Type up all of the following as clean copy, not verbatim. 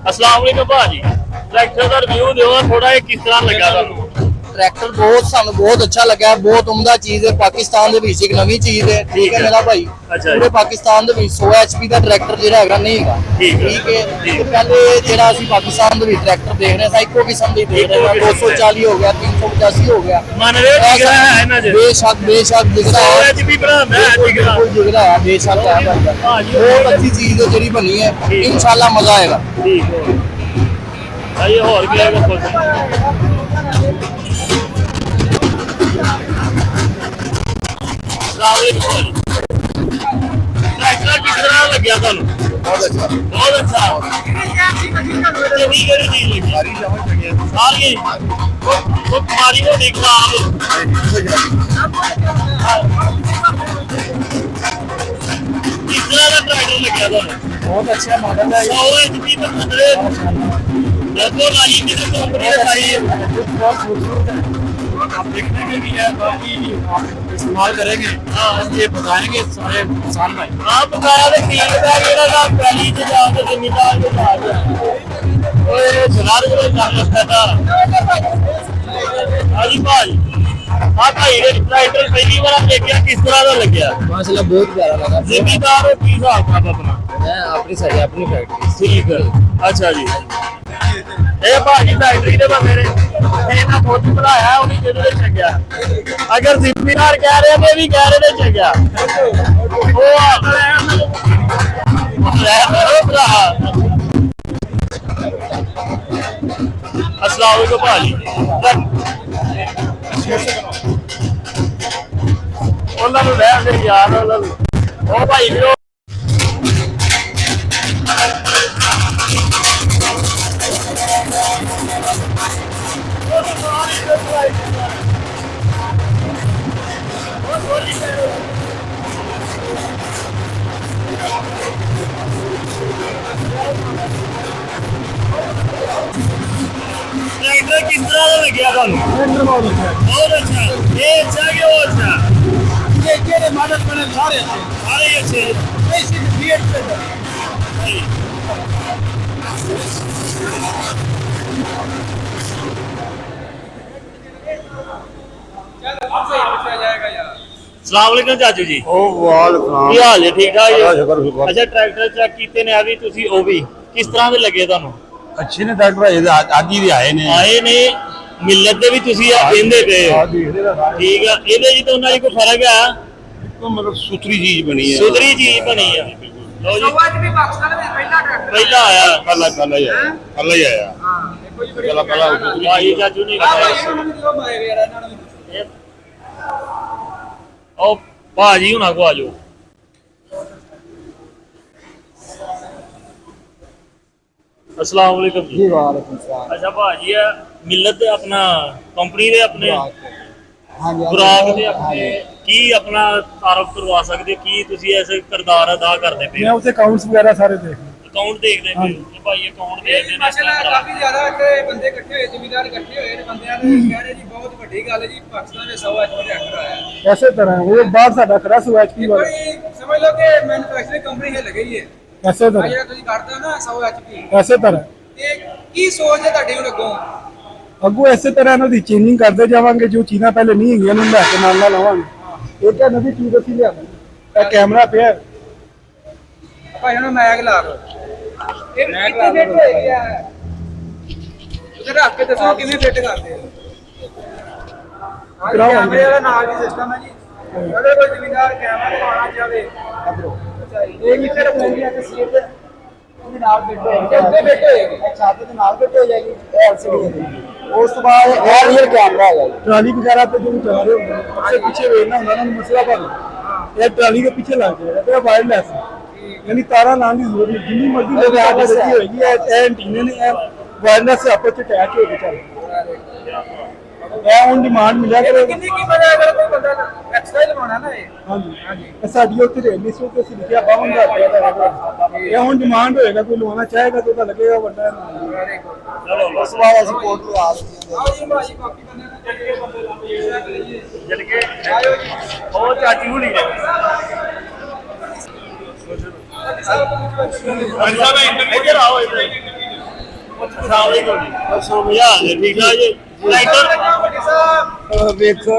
अस्सलाम वालेकुम भाजी ट्रैक्टर का रिव्यू दो थोड़ा किस तरह लगा तुहानू ट्रैक्टर बहुत सानू बहुत अच्छा लगा, बहुत उम्दा चीज है। पाकिस्तान दे विच एक नवी चीज है, ठीक है मेरा भाई। अच्छा पूरे पाकिस्तान दे विच 100 HP ਦਾ ट्रैक्टर ਜਿਹੜਾ ਹੈਗਾ ਨਹੀਂ ਹੈਗਾ, ਠੀਕ ਹੈ। ਤੇ ਪਹਿਲੇ ਜਿਹੜਾ ਅਸੀਂ ਪਾਕਿस्तान ਦੇ ਵਿੱਚ ਟਰੈਕਟਰ ਦੇਖ ਰਹੇ ਸਾਂ ਇੱਕੋ ਕਿਸਮ ਦੀ ਦੇਖ ਰਹੇ ਹਾਂ, 240 ਹੋ ਗਿਆ, 385 ਹੋ ਗਿਆ। मन रहे जिगरा है ना जी बेशक जिगरा 100 HP बनाना है जिगरा जिगरा है, बेशक है भाई। बहुत अच्छी चीज है ਜਿਹੜੀ बनी है, इंशाल्लाह मजा आएगा। ठीक है आइए और क्या है ट्रैक्टर किस तरह लग गया तुहानू बहुत अच्छा बहुत अच्छा कितनी चीज लगी सारी वो तुम्हारी वो देख खराब किस तरह का ट्रैक्टर लग गया तुहानू बहुत अच्छा मॉडल है। 100 HP तक देखो लाई किसी कंपनी ने लाई है बहुत खूबसूरत है, आप देखने के लिए है, बाकी आप इस्तेमाल करेंगे ये बताएंगे सारे किसान भाई। हाँ बताया तो ठीक है मेरा नाम पहली से जाके जमींदार के साथ ओए जनाब को जान लगता था हाजी भाई हाँ भाई ये ट्रैक्टर पहली बार देखा किस तरह का लग गया माशाल्लाह बहुत प्यारा लगा। जमींदार हो की हिसाब था अपना मैं अपनी साइड अपनी फैक्ट्री ठीक है अच्छा जी ਇਹ ਭਾਜੀ ਫੈਕਟਰੀ ਦੇ ਬੰਦੇ ਨੇ ਇਹਨਾਂ ਖੁਦ ਬਣਾਇਆ ਉਹਨੇ ਜਿਹਦੇ ਵਿੱਚ ਚੱਕਿਆ ਅਗਰ ਜ਼ਿੰਮੇਵਾਰ ਕਹਿ ਰਹੇ ਨੇ ਵੀ ਕਹਿ ਰਹੇ ਨੇ ਚੱਕਿਆ ਉਹ अस्सलाम वालेकुम भाजी ਉਹਨਾਂ ਨੂੰ ਰਹਿਣ ਦੇ ਯਾਰ ਉਹਨਾਂ ਨੂੰ ਉਹ ਭਾਈ ਵੀ ट्रैक्टर किस तरह का लग गया तुहानू बहुत अच्छा ये अच्छा कि वो अच्छा ये जेरे मॉडल बने सारे सारे ही अच्छे ऐसे फिएट पे अस्सलाम वालेकुम चाचू जी वालेकुम ਕੀ ਹਾਲ ਹੈ ਠੀਕ ਠਾਕ ਸ਼ੁਕਰ ਸ਼ੁਕਰ। ਅੱਛਾ ਟਰੈਕਟਰ ਚੈੱਕ ਕੀਤੇ ਨੇ ਆ ਵੀ ਤੁਸੀਂ ਉਹ ਵੀ ਕਿਸ ਤਰ੍ਹਾਂ ਦੇ ਲੱਗੇ ਤੁਹਾਨੂੰ अच्छे ने डॉक्टर आदि भी आए ने ਆਏ ਨੇ ਮਿਲਤ ਦੇ ਵੀ ਤੁਸੀਂ ਆ ਕਹਿੰਦੇ ਪਏ ਹੋ देखने का सारे ਠੀਕ ਆ ਇਹਦੇ ਜੀ ਤਾਂ ਉਹਨਾਂ ਦੀ ਕੋਈ ਫਰਕ ਆ मतलब सुथरी चीज बनी है। ਸੁਧਰੀ ਚੀਜ਼ ਬਣੀ ਆ ਲਓ ਜੀ ਪਹਿਲਾ ਆਇਆ कल ही आया चला कल ਭਾਈ ਚਾਚੂ ਨੇ ਉਹ ਭਾਜੀ ਹੁਣਾਂ ਕੋ ਆ ਜਾਓ अस्सलाम वालेकुम जी जी वालेकुम सलाम। अच्छा भाजी है मिलत दे अपना कंपनी दे अपने हाँ जी खुराक दे अपने की अपना तारफ करवा सकते की ਤੁਸੀਂ ऐसे किरदार अदा करते पे मैं उसे अकाउंट्स वगैरह सारे देख अकाउंट देखते पे ये भाई अकाउंट देखते ने ਮਾਸ਼ਾਅੱਲਾ ਕਾਫੀ ਜ਼ਿਆਦਾ ਇੱਥੇ ਬੰਦੇ ਇਕੱਠੇ ਹੋਏ ਜ਼ਿਮੀਦਾਰ ਇਕੱਠੇ ਹੋਏ ਨੇ ਬੰਦਿਆਂ ਨੇ ਕਹਿ ਰਹੇ ਜੀ ਬਹੁਤ ਵੱਡੀ ਗੱਲ ਹੈ ਜੀ ਪਾਕਿਸਤਾਨ ਦੇ 100 HP ਟਰੈਕਟਰ ਆਇਆ ऐसे तरह वो बाहर साडा खरा हुआ की बात ਕੋਈ ਸਮਝ ਲਓ ਕਿ ਮੈਨੂਫੈਕਚਰਿੰਗ ਕੰਪਨੀ ਹਿੱਲ ਗਈ ਹੈ ऐसे ਆ तरह ਜਿਹੜਾ ਤੁਸੀਂ ਕੱਢਦੇ ਹੋ ਨਾ 100 HP ऐसे तरह ਤੇ ਕੀ ਸੋਚ ਹੈ ਤੁਹਾਡੀ ਹੁਣ ਅੱਗੋਂ ਅੱਗੋਂ ਇਸੇ ਤਰ੍ਹਾਂ ਇਹਨਾਂ ਦੀ ਚੇਂਜਿੰਗ ਕਰਦੇ ਜਾਵਾਂਗੇ, ਜੋ ਚੀਜ਼ਾਂ ਪਹਿਲੇ ਨਹੀਂ ਹੈਗੀਆਂ ਉਹਨੂੰ ਲੈ ਕੇ ਨਾਲ ਆਵਾਂਗੇ। ਇਹ ਤਾਂ ਨਵੀਂ ਚੀਜ਼ ਅਸੀਂ ਲਿਆਵਾਂਗੇ। ਇਹ ਕੈਮਰਾ ਪਿਆ ਭਾਈ ਹੁਣ ਮੈਗ ਲਾ ਲਓ ਇਹ ਕਿੱਥੇ ਫਿੱਟ ਹੋਏਗੀ ਆ ਉਧਰ ਰੱਖ ਕੇ ਦੱਸੋ ਕਿਵੇਂ ਫਿੱਟ ਕਰਦੇ ਹੋ ਕੈਮਰੇ ਵਾਲਾ ਨਾਲ ਹੀ ਸਿਸਟਮ ਹੈ ਜੀ ਅਗਰ ਕੋਈ ਜ਼ਿਮੀਦਾਰ ਕੈਮਰਾ ਲਗਾਉਣਾ ਚਾਹਵੇ ਇਹ ਵੀ ਫਿਰ ਹੋਏਗੀ ਤੇ ਸੀਟ ਉਹਦੇ ਨਾਲ ਫਿੱਟ ਹੋਏਗੀ ਅੱਗੇ ਫਿੱਟ ਹੋਏਗੀ ਛਾਤੇ ਦੇ ਨਾਲ ਫਿੱਟ ਹੋ ਜਾਏਗੀ LCD ਉਸ ਤੋਂ ਬਾਅਦ ਇਹ ਰੀਅਰ ਕੈਮਰਾ ਹੈਗਾ ट्राली वगैरह पे जो चला रहे होंगे सबसे पीछे वेखना होगा ना मसला पर ये ट्राली के पीछे लग जाएगा तो वायरलेस यानी तारा लाने की जरूरत नहीं, जितनी मर्जी लगे आगे रखी होगी ये एंटीने ने वायरलेस से आपस में अटैच होके चल ये ऑन डिमांड मिला करे। ਕਿੰਨੀ ਕੀਮਤ ਹੈ ਅਗਰ ਕੋਈ ਬੰਦਾ ਐਕਸਟਰਾ ਲਗਾਉਣਾ ਨਾ ਇਹ हाँ जी ये साडी उत्ते रेलवे स्टेशन पे लिखा 52,000 रुपया का ये ऑन डिमांड होएगा, कोई लवाना चाहेगा तो लगेगा बड़ा। चलो उस बाद ਅਸੀਂ ਕੋਟ ਲਗਾ ਦਿੱਤੀ ਆਓ ਜੀ ਭਾਜੀ ਬਾਕੀ ਬੰਦੇ ਨੂੰ ਚੱਲੀਏ ਬੰਦੇ ਲਾਈਏ चल के ਆਇਓ ਜੀ ਉਹ ਚਾਚੀ ਹੁਣੀ ਨੇ ਸਭ ਤੋਂ ਇੱਧਰ ਆਓ ਇੱਧਰ ਅਸਲਾਮੁਅਲੈਕੁਮ ਜੀ ਹਜ਼ਾਰ ਦੇ ਠੀਕ ਠਾਕ ਜੀ ਟਰੈਕਟਰ ਵੱਡੇ ਸਾਹਿਬ ਵੇਖੋ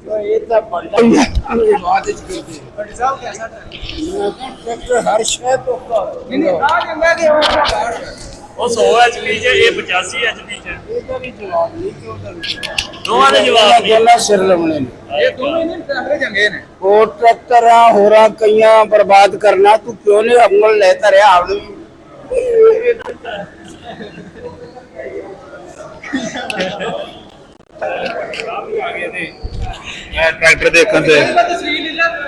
ਇਹ ਤਾਂ ਬੜਾ ਬਾਤ ਇਸ ਕੀਤੀ ਵੱਡੇ ਸਾਹਿਬ ਕੈਸਾ ਟਰੈਕਟਰ ਹਰ ਸ਼ੈ ਤੋਂ ਨਹੀਂ ਆ ਜਾਂਦਾ ਕਿ ਉਹ 100 ਐਚਪੀ ਚ ਇਹ 85 ਐਚਪੀ ਚ ਇਹਦਾ ਵੀ ਜਵਾਬ ਨਹੀਂ ਕਿਉਂ ਦੋਵਾਂ ਦੇ ਜਵਾਬ ਨਹੀਂ ਗੱਲਾਂ ਸਿਰ ਲਵਣੇ ਨੇ ਇਹ ਦੋਵੇਂ ਨਹੀਂ ਟਰੈਕਟਰ ਚੰਗੇ ਨੇ ਹੋਰ ਟਰੈਕਟਰਾਂ ਹੋਰਾਂ ਕਈਆਂ ਬਰਬਾਦ ਕਰਨਾ ਤੂੰ ਕਿਉਂ ਨਹੀਂ ਅਮਲ ਲੈਤਾ ਰਿਹਾ ਆਪਣੀ ਟਰੈਕਟਰ ਦੇਖਣ ਤੇ ਤਸਵੀਰ ਲੈ ਲੈ